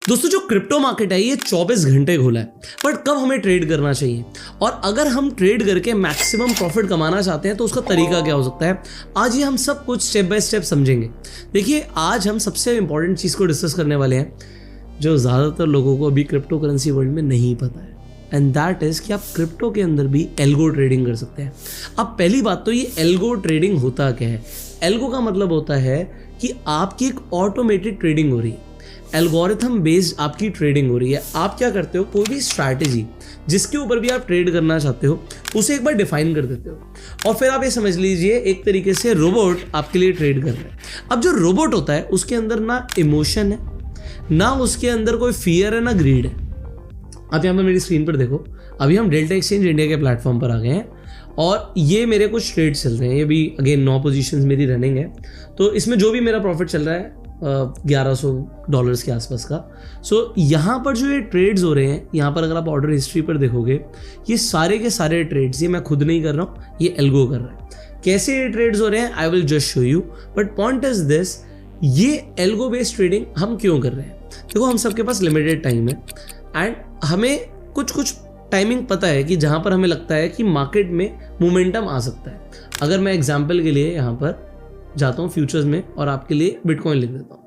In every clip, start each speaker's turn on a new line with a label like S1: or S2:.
S1: दोस्तों जो crypto market है ये 24 घंटे खुला है, बट कब हमें ट्रेड करना चाहिए और अगर हम ट्रेड करके मैक्सिमम प्रॉफिट कमाना चाहते हैं तो उसका तरीका क्या हो सकता है, आज ये हम सब कुछ स्टेप बाय स्टेप समझेंगे। देखिए आज हम सबसे इंपॉर्टेंट चीज़ को डिस्कस करने वाले हैं जो ज़्यादातर लोगों को अभी क्रिप्टो करेंसी वर्ल्ड में नहीं पता है, एंड दैट इज़ कि आप क्रिप्टो के अंदर भी एल्गो ट्रेडिंग कर सकते हैं। अब पहली बात तो ये एल्गो ट्रेडिंग होता क्या है। एल्गो का मतलब होता है कि आपकी एक ऑटोमेटेड ट्रेडिंग हो रही है, एल्गोरिथम बेस्ड आपकी ट्रेडिंग हो रही है। आप क्या करते हो, कोई भी स्ट्रैटेजी जिसके ऊपर भी आप ट्रेड करना चाहते हो उसे एक बार डिफाइन कर देते हो और फिर आप ये समझ लीजिए एक तरीके से रोबोट आपके लिए ट्रेड कर रहा है। अब जो रोबोट होता है उसके अंदर ना इमोशन है, ना उसके अंदर कोई फियर है, ना ग्रीड है। आप यहाँ पर मेरी स्क्रीन पर देखो, अभी हम डेल्टा एक्सचेंज इंडिया के प्लेटफॉर्म पर आ गए हैं और ये मेरे कुछ ट्रेड्स चल रहे हैं। ये भी अगेन 9 पोजीशंस मेरी रनिंग है, तो इसमें जो भी मेरा प्रॉफिट चल रहा है $1100 के आसपास का। सो यहाँ पर जो ये ट्रेड्स हो रहे हैं, यहाँ पर अगर आप ऑर्डर हिस्ट्री पर देखोगे ये सारे के सारे ट्रेड्स, ये मैं खुद नहीं कर रहा हूँ, ये एल्गो कर रहा है। कैसे ये ट्रेड्स हो रहे हैं I will just show you, but point is this, ये एल्गो बेस्ड ट्रेडिंग हम क्यों कर रहे हैं। देखो हम सबके पास लिमिटेड टाइम है एंड हमें कुछ टाइमिंग पता है कि जहाँ पर हमें लगता है कि मार्केट में मोमेंटम आ सकता है। अगर मैं एग्जाम्पल के लिए यहाँ पर जाता हूँ फ्यूचर्स में और आपके लिए बिटकॉइन लिख देता हूँ।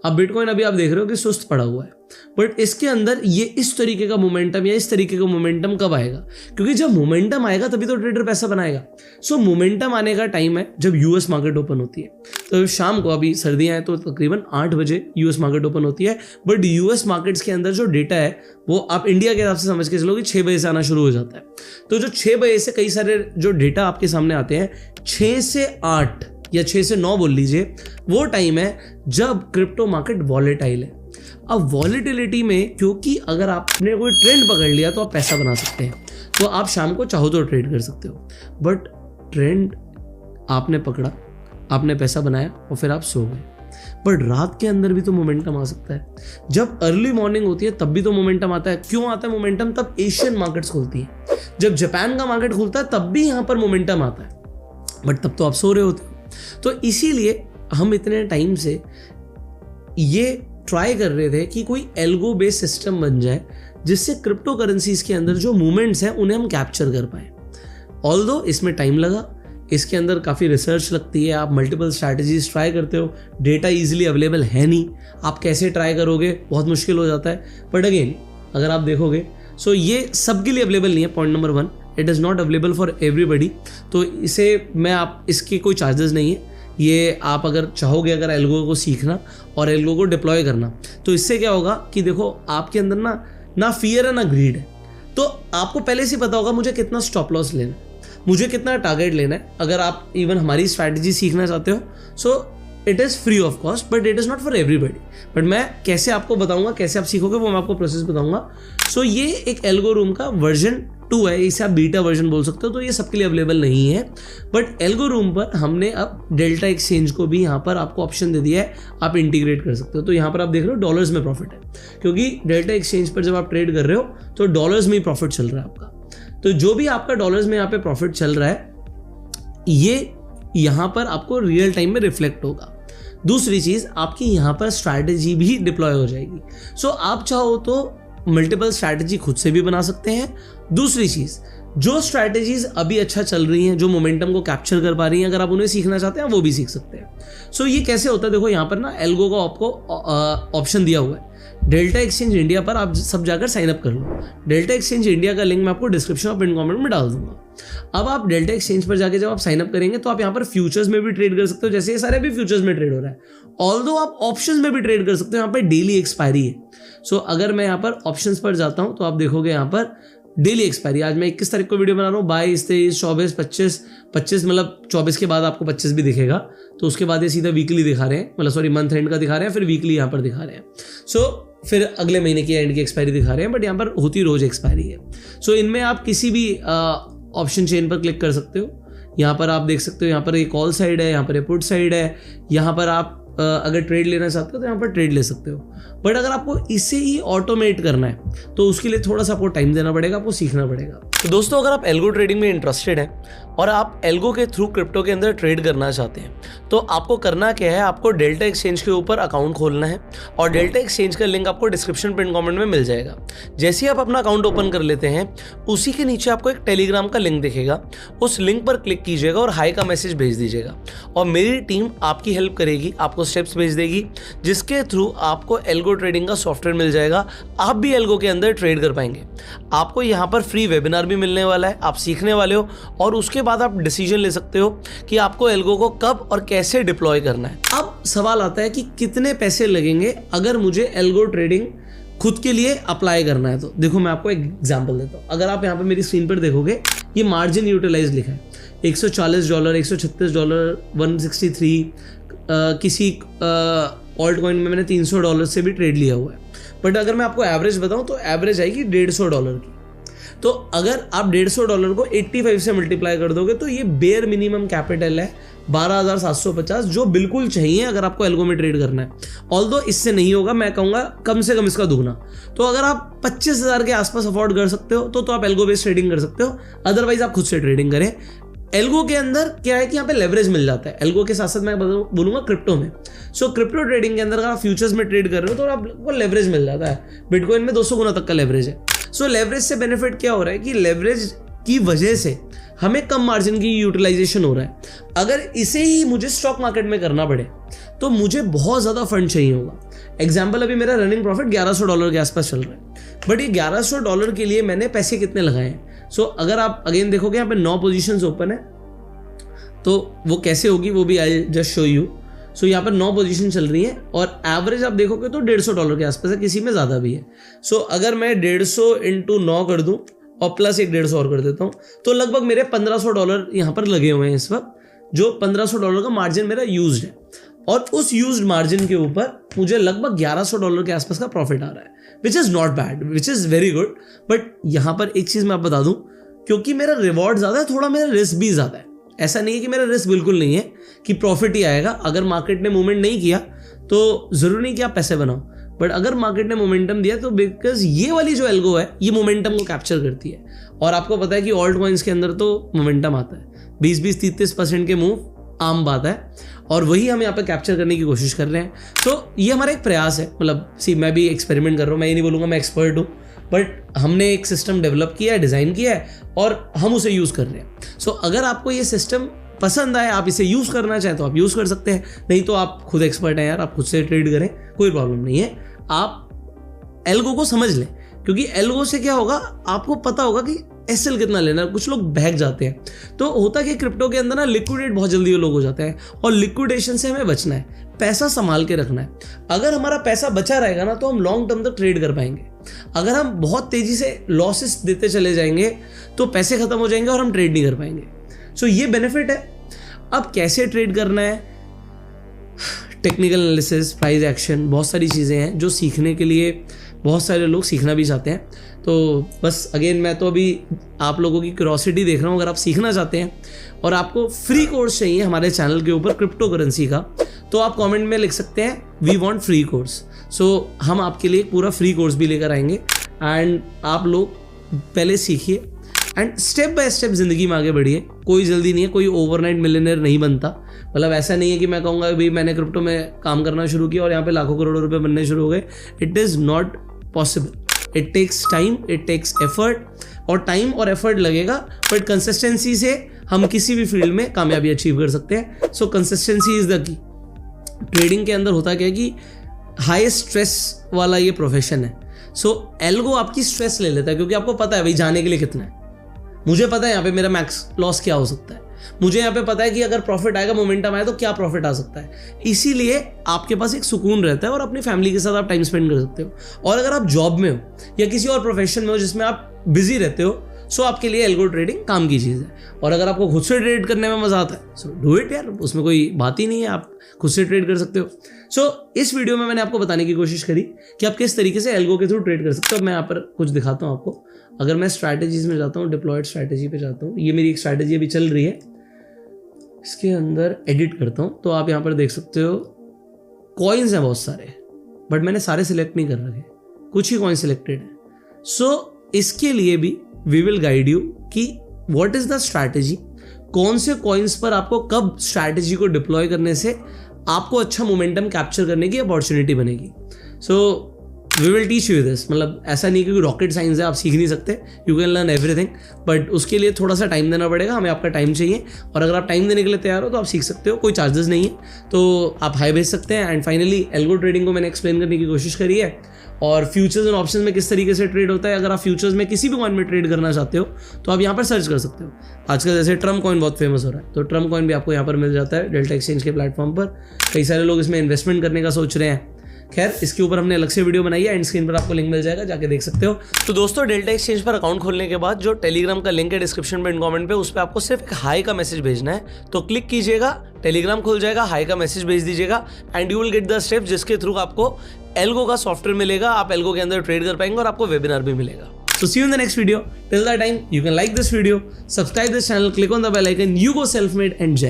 S1: अब बिटकॉइन अभी आप देख रहे हो कि सुस्त पड़ा हुआ है, बट इसके अंदर ये इस तरीके का मोमेंटम या इस तरीके का मोमेंटम कब आएगा, क्योंकि जब मोमेंटम आएगा तभी तो ट्रेडर पैसा बनाएगा। सो मोमेंटम आने का टाइम है जब यूएस मार्केट ओपन होती है। तो शाम को, अभी सर्दियां हैं तो तकरीबन 8 बजे यूएस मार्केट ओपन होती है, बट यूएस मार्केट्स के अंदर जो डेटा है वो आप इंडिया के हिसाब से समझ के चलो कि 6 बजे से आना शुरू हो जाता है। तो जो 6 बजे से कई सारे जो डेटा आपके सामने आते हैं, 6 से 8 या 6 से 9 बोल लीजिए, वो टाइम है जब क्रिप्टो मार्केट वॉलेटाइल है। अब वॉलेटिलिटी में क्योंकि अगर आपने कोई ट्रेंड पकड़ लिया तो आप पैसा बना सकते हैं, तो आप शाम को चाहो तो ट्रेड कर सकते हो, बट ट्रेंड आपने पकड़ा, आपने पैसा बनाया और फिर आप सो गए। बट रात के अंदर भी तो मोमेंटम आ सकता है, जब अर्ली मॉर्निंग होती है तब भी तो मोमेंटम आता है। क्यों आता है मोमेंटम? तब एशियन मार्केट्स खुलती है, जब जापान का मार्केट खुलता है तब भी यहाँ पर मोमेंटम आता है, बट तब तो आप सो रहे होते हो। तो इसीलिए हम इतने टाइम से ये ट्राई कर रहे थे कि कोई एल्गो बेस्ड सिस्टम बन जाए जिससे क्रिप्टो करेंसीज के अंदर जो मूवमेंट्स हैं उन्हें हम कैप्चर कर पाए। ऑल्दो इसमें टाइम लगा, इसके अंदर काफ़ी रिसर्च लगती है, आप मल्टीपल स्ट्रैटेजीज ट्राई करते हो, डेटा इजीली अवेलेबल है नहीं, आप कैसे ट्राई करोगे, बहुत मुश्किल हो जाता है। बट अगेन अगर आप देखोगे सो ये सबके लिए अवेलेबल नहीं है। Point number 1, it is not available for everybody. तो इसे मैं आप इसके कोई चार्जेस नहीं है, ये आप अगर चाहोगे अगर एल्गो को सीखना और एल्गो को डिप्लॉय करना, तो इससे क्या होगा कि देखो आपके अंदर ना फियर है ना ग्रीड है। तो आपको पहले से पता होगा मुझे कितना स्टॉप लॉस लेना है, मुझे कितना टारगेट लेना है। अगर आप इवन हमारी स्ट्रैटेजी सीखना चाहते हो so it is free of cost, but it is not for everybody. But मैं कैसे आपको बताऊंगा, कैसे आप सीखोगे वो मैं आपको प्रोसेस बताऊंगा। सो ये एक एल्गो रूम का वर्जन 2 है, इसे आप बीटा वर्जन बोल सकते हो, तो ये सबके लिए अवेलेबल नहीं है। बट एल्गो रूम पर हमने अब डेल्टा एक्सचेंज को भी यहाँ पर आपको ऑप्शन दे दिया है, आप इंटीग्रेट कर सकते हो। तो यहाँ पर आप देख रहे हो डॉलर्स में प्रॉफिट है, क्योंकि डेल्टा एक्सचेंज पर जब आप ट्रेड कर रहे हो तो डॉलर्स में ही प्रॉफिट चल रहा है आपका। तो जो भी आपका डॉलर्स में यहाँ पे प्रॉफिट चल रहा है ये यहाँ पर आपको रियल टाइम में रिफ्लेक्ट होगा। दूसरी चीज़, आपकी यहाँ पर स्ट्रैटेजी भी डिप्लॉय हो जाएगी। सो आप चाहो तो मल्टीपल स्ट्रैटेजी खुद से भी बना सकते हैं। दूसरी चीज़, जो स्ट्रैटेजीज अभी अच्छा चल रही हैं, जो मोमेंटम को कैप्चर कर पा रही हैं, अगर आप उन्हें सीखना चाहते हैं वो भी सीख सकते हैं। सो ये कैसे होता है, देखो यहाँ पर ना एल्गो का आपको ऑप्शन दिया हुआ है। डेल्टा एक्सचेंज इंडिया पर आप सब जाकर साइन अप कर लो। डेल्टा एक्सचेंज इंडिया का लिंक मैं आपको डिस्क्रिप्शन और पिन कमेंट में डाल दूंगा। अब आप डेल्टा एक्सचेंज पर जाके जब आप साइन अप करेंगे तो आप यहाँ पर फ्यूचर्स में भी ट्रेड कर सकते हो, जैसे ये सारे भी फ्यूचर्स में ट्रेड हो रहा है। ऑल्दो आप ऑप्शंस में भी ट्रेड कर सकते हो, यहाँ पर डेली एक्सपायरी है। सो अगर मैं यहाँ पर ऑप्शंस पर जाता हूँ तो आप देखोगे यहाँ पर डेली एक्सपायरी। आज मैं 21 तारीख को वीडियो बना रहा हूँ, 22, 23, 24, 25 मतलब 24 के बाद आपको 25 भी दिखेगा, तो उसके बाद ये सीधा वीकली दिखा रहे हैं, मतलब सॉरी मंथ एंड का दिखा रहे हैं, फिर वीकली यहाँ पर दिखा रहे हैं। सो फिर अगले महीने की एंड की एक्सपायरी दिखा रहे हैं, बट यहाँ पर होती रोज एक्सपायरी है। सो इनमें आप किसी भी ऑप्शन चेन पर क्लिक कर सकते हो। यहाँ पर आप देख सकते हो, यहाँ पर एक कॉल साइड है, यहाँ पर एक पुट साइड है, यहाँ पर आप अगर ट्रेड लेना चाहते हो तो यहाँ पर ट्रेड ले सकते हो। बट अगर आपको इसे ही ऑटोमेट करना है तो उसके लिए थोड़ा सा आपको टाइम देना पड़ेगा, आपको सीखना पड़ेगा। तो दोस्तों, अगर आप एल्गो ट्रेडिंग में इंटरेस्टेड हैं और आप एल्गो के थ्रू क्रिप्टो के अंदर ट्रेड करना चाहते हैं तो आपको करना क्या है, आपको डेल्टा एक्सचेंज के ऊपर अकाउंट खोलना है और डेल्टा एक्सचेंज का लिंक आपको डिस्क्रिप्शन पिन कमेंट में मिल जाएगा। जैसे ही आप अपना अकाउंट ओपन कर लेते हैं उसी के नीचे आपको एक टेलीग्राम का लिंक दिखेगा, उस लिंक पर क्लिक कीजिएगा और हाई का मैसेज भेज दीजिएगा और मेरी टीम आपकी हेल्प करेगी, आपको स्टेप्स भेज देगी जिसके थ्रू आपको एल्गो ट्रेडिंग का सॉफ्टवेयर मिल जाएगा। आप भी एल्गो के अंदर ट्रेड कर पाएंगे। आपको यहाँ पर फ्री वेबिनार भी मिलने वाला है, आप सीखने वाले हो और उसके बाद आप डिसीजन ले सकते हो कि आपको एल्गो को कब और कैसे डिप्लॉय करना है। अब सवाल आता है कि कितने पैसे लगेंगे अगर मुझे एल्गो ट्रेडिंग खुद के लिए अप्लाई करना है। तो देखो, मैं आपको एक एग्जांपल देता हूँ। अगर आप यहाँ पे मेरी स्क्रीन पर देखोगे, ये मार्जिन यूटिलाइज लिखा है $140, $136, 163, किसी ऑल्ट कॉइन में मैंने $300 से भी ट्रेड लिया हुआ है। बट अगर मैं आपको एवरेज बताऊं तो एवरेज आएगी $150 की। तो अगर आप $150 को 85 से मल्टीप्लाई कर दोगे तो ये बेयर मिनिमम कैपिटल है 12,750, जो बिल्कुल चाहिए अगर आपको एल्गो में ट्रेड करना है। ऑल्दो इससे नहीं होगा, मैं कहूँगा कम से कम इसका दुगना। तो अगर आप 25,000 के आसपास अफोर्ड कर सकते हो तो आप एल्गो बेस्ड ट्रेडिंग कर सकते हो, अदरवाइज आप खुद से ट्रेडिंग करें। एल्गो के अंदर क्या है कि यहाँ पे लेवरेज मिल जाता है। एल्गो के साथ साथ मैं बोलूंगा क्रिप्टो में। सो क्रिप्टो ट्रेडिंग के अंदर अगर आप फ्यूचर्स में ट्रेड कर रहे हो तो आपको लेवरेज मिल जाता है। बिटकॉइन में 200 गुना तक का लेवरेज है। सो लेवरेज से बेनिफिट क्या हो रहा है कि लेवरेज की वजह से हमें कम मार्जिन की यूटिलाइजेशन हो रहा है। अगर इसे ही मुझे स्टॉक मार्केट में करना पड़े तो मुझे बहुत ज़्यादा फंड चाहिए होगा। एग्जाम्पल, अभी मेरा रनिंग प्रॉफिट $1100 के आसपास चल रहा है, बट ये $1100 के लिए मैंने पैसे कितने लगाए हैं। सो अगर आप अगेन देखोगे यहाँ पे 9 पोजीशंस ओपन है, तो वो कैसे होगी वो भी आई जस्ट शो यू। सो यहाँ पर 9 पोजीशन चल रही है और एवरेज आप देखोगे तो $150 के आसपास है, किसी में ज़्यादा भी है। सो अगर मैं 150 × 9 कर दूँ और प्लस एक 150 और कर देता हूँ तो लगभग मेरे $1500 यहाँ पर लगे हुए हैं इस वक्त, जो $1500 का मार्जिन मेरा यूज्ड है। और उस यूज्ड मार्जिन के ऊपर मुझे लगभग $1100 के आसपास का प्रॉफिट आ रहा है, which is not bad, which is very good. But यहाँ पर एक चीज़ मैं आप बता दूँ, क्योंकि मेरा रिवॉर्ड ज़्यादा है, थोड़ा मेरा रिस्क भी ज़्यादा है। ऐसा नहीं है कि मेरा रिस्क बिल्कुल नहीं है कि प्रॉफिट ही आएगा। अगर मार्केट ने मूवमेंट नहीं किया तो ज़रूरी नहीं कि आप पैसे बनाओ, बट अअगर मार्केट ने मोमेंटम दिया तो बिकॉज ये वाली जो एल्गो है ये मोमेंटम को कैप्चर करती है। और आपको पता है कि ऑल्ट कॉइन्स के अंदर तो मोमेंटम आता है, 20-30% के मूव आम बात है और वही हम यहाँ पे कैप्चर करने की कोशिश कर रहे हैं। तो ये हमारा एक प्रयास है। मतलब मैं भी एक्सपेरिमेंट कर रहा हूँ, मैं ये नहीं बोलूँगा मैं एक्सपर्ट हूँ, बट हमने एक सिस्टम डेवलप किया है, डिज़ाइन किया है और हम उसे यूज़ कर रहे हैं। सो अगर आपको ये सिस्टम पसंद आए, आप इसे यूज़ करना चाहें तो आप यूज़ कर सकते हैं, नहीं तो आप खुद एक्सपर्ट हैं यार, आप खुद से ट्रेड करें, कोई प्रॉब्लम नहीं है। आप एल्गो को समझ लें, क्योंकि एल्गो से क्या होगा, आपको पता होगा कि एसएल कितना लेना है। कुछ लोग बहक जाते हैं, तो होता कि क्रिप्टो के अंदर ना लिक्विडेट बहुत जल्दी वो लोग हो जाते हैं और लिक्विडेशन से हमें बचना है, पैसा संभाल के रखना है। अगर हमारा पैसा बचा रहेगा ना तो हम लॉन्ग टर्म तक ट्रेड कर पाएंगे। अगर हम बहुत तेजी से लॉसेस देते चले जाएंगे तो पैसे खत्म हो जाएंगे और हम ट्रेड नहीं कर पाएंगे। सो ये बेनिफिट है। अब कैसे ट्रेड करना है, टेक्निकल एनालिसिस, प्राइस एक्शन, बहुत सारी चीज़ें हैं जो सीखने के लिए बहुत सारे लोग सीखना भी चाहते हैं। तो बस अगेन मैं तो अभी आप लोगों की क्यूरोसिटी देख रहा हूँ। अगर आप सीखना चाहते हैं और आपको फ्री कोर्स चाहिए हमारे चैनल के ऊपर क्रिप्टो करेंसी का, तो आप कमेंट में लिख सकते हैं वी वांट फ्री कोर्स। सो हम आपके लिए पूरा फ्री कोर्स भी लेकर आएंगे एंड आप लोग पहले सीखिए एंड स्टेप बाय स्टेप ज़िंदगी में आगे बढ़िए। कोई जल्दी नहीं है, कोई ओवरनाइट मिलियनेयर नहीं बनता। मतलब ऐसा नहीं है कि मैं कहूँगा भाई मैंने क्रिप्टो में काम करना शुरू किया और यहाँ पे लाखों करोड़ों रुपए बनने शुरू हो गए। It is not possible. It takes time, it takes effort, और टाइम और एफर्ट लगेगा, बट कंसिस्टेंसी से हम किसी भी फील्ड में कामयाबी अचीव कर सकते हैं। सो consistency is the key. Trading के अंदर होता क्या है कि हाई स्ट्रेस वाला ये प्रोफेशन है। सो एल्गो आपकी स्ट्रेस ले लेता है, क्योंकि आपको पता है भाई जाने के लिए कितना है। मुझे पता है यहाँ पे मेरा मैक्स लॉस क्या हो सकता है, मुझे यहाँ पे पता है कि अगर प्रॉफिट आएगा, मोमेंटम आए तो क्या प्रॉफिट आ सकता है। इसीलिए आपके पास एक सुकून रहता है और अपनी फैमिली के साथ आप टाइम स्पेंड कर सकते हो। और अगर आप जॉब में हो या किसी और प्रोफेशन में हो जिसमें आप बिजी रहते हो, सो आपके लिए एल्गो ट्रेडिंग काम की चीज़ है। और अगर आपको खुद से ट्रेड करने में मजा आता है, सो डू इट यार, उसमें कोई बात ही नहीं है, आप खुद से ट्रेड कर सकते हो। सो इस वीडियो में मैंने आपको बताने की कोशिश करी कि आप किस तरीके से एल्गो के थ्रू ट्रेड कर सकते हो। मैं यहाँ पर कुछ दिखाता हूँ आपको। अगर मैं स्ट्रैटेजीज में जाता हूँ, डिप्लॉयड स्ट्रैटेजी पे जाता हूँ, ये मेरी एक स्ट्रैटेजी अभी चल रही है, इसके अंदर एडिट करता हूँ, तो आप यहाँ पर देख सकते हो कॉइन्स हैं बहुत सारे, बट मैंने सारे सिलेक्ट नहीं कर रखे, कुछ ही कॉइन सिलेक्टेड है। सो इसके लिए भी वी विल गाइड यू कि व्हाट इज द स्ट्रैटेजी, कौन से कॉइन्स पर आपको कब स्ट्रैटेजी को डिप्लॉय करने से आपको अच्छा मोमेंटम कैप्चर करने की अपॉर्चुनिटी बनेगी। So we will teach you this. मतलब ऐसा नहीं कि रॉकेट साइंस है, आप सीख नहीं सकते, you can learn everything, but उसके लिए थोड़ा सा टाइम देना पड़ेगा, हमें आपका टाइम चाहिए। और अगर आप टाइम देने के लिए तैयार हो तो आप सीख सकते हो, कोई चार्जेस नहीं है, तो आप हाई भेज सकते हैं। एंड फाइनली एल्गो ट्रेडिंग को मैंने एक्सप्लेन करने की कोशिश करी है, और फ्यूचर्स एंड ऑप्शंस में किस तरीके से ट्रेड होता है। अगर आप फ्यूचर्स में किसी भी कॉइन में ट्रेड करना चाहते हो तो आप यहाँ पर सर्च कर सकते हो। आजकल जैसे ट्रम्प कॉइन बहुत फेमस हो रहा है, तो ट्रम्प कॉइन भी आपको यहाँ पर मिल जाता है डेल्टा एक्सचेंज के प्लेटफॉर्म पर। कई सारे लोग इसमें इन्वेस्टमेंट करने का सोच रहे हैं। खैर, इसके ऊपर हमने अलग से वीडियो बनाई है, एंड स्क्रीन पर आपको लिंक मिल जाएगा, जाके देख सकते हो। तो दोस्तों, डेल्टा एक्सचेंज पर अकाउंट खोलने के बाद जो टेलीग्राम का लिंक है डिस्क्रिप्शन में, इन कमेंट पे, उस पर आपको सिर्फ एक हाई का मैसेज भेजना है। तो क्लिक कीजिएगा, टेलीग्राम खुल जाएगा, हाई का मैसेज भेज दीजिएगा, and you will get the step जिसके थ्रू आपको एल्गो का सॉफ्टवेयर मिलेगा, आप एल्गो के अंदर ट्रेड कर पाएंगे और आपको वेबिनार भी मिलेगा। So see you in the next video. Till that time, you can like this video, subscribe this channel, click on the bell icon. You go self-made and jai.